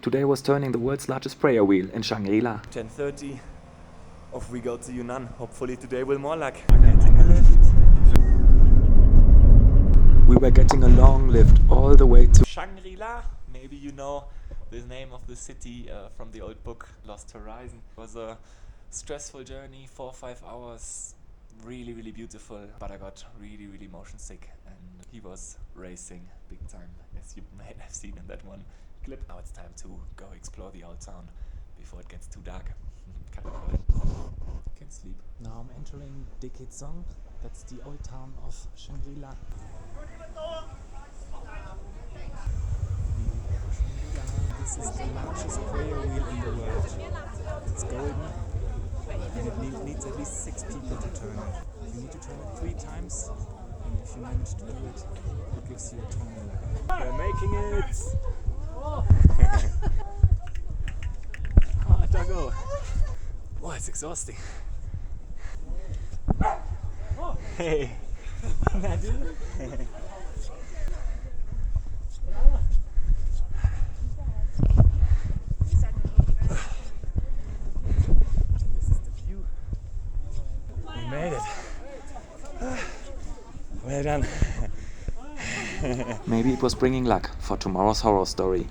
Today was turning the world's largest prayer wheel in Shangri-La. 10:30. Off we go to Yunnan. Hopefully today will more luck. We were getting a long lift all the way to Shangri-la. Maybe you know the name of the city from the old book Lost Horizon. It was a stressful journey, 4 or 5 hours. Really, really beautiful. But I got really, really motion sick, and he was racing big time, as you might have seen in that one clip. Now it's time to go explore the old town before it gets too dark. Can't sleep. Now I'm entering Song. That's the old town of Shangri-La. This is the largest prayer wheel in the world. It's golden and it needs at least 6 people to turn it. You need to turn it 3 times, and if you manage to do it, it gives you a tongue. We're making it! Doggo! Oh, it's exhausting. Hey! Na du? We made it. Well done. Maybe it was bringing luck for tomorrow's horror story.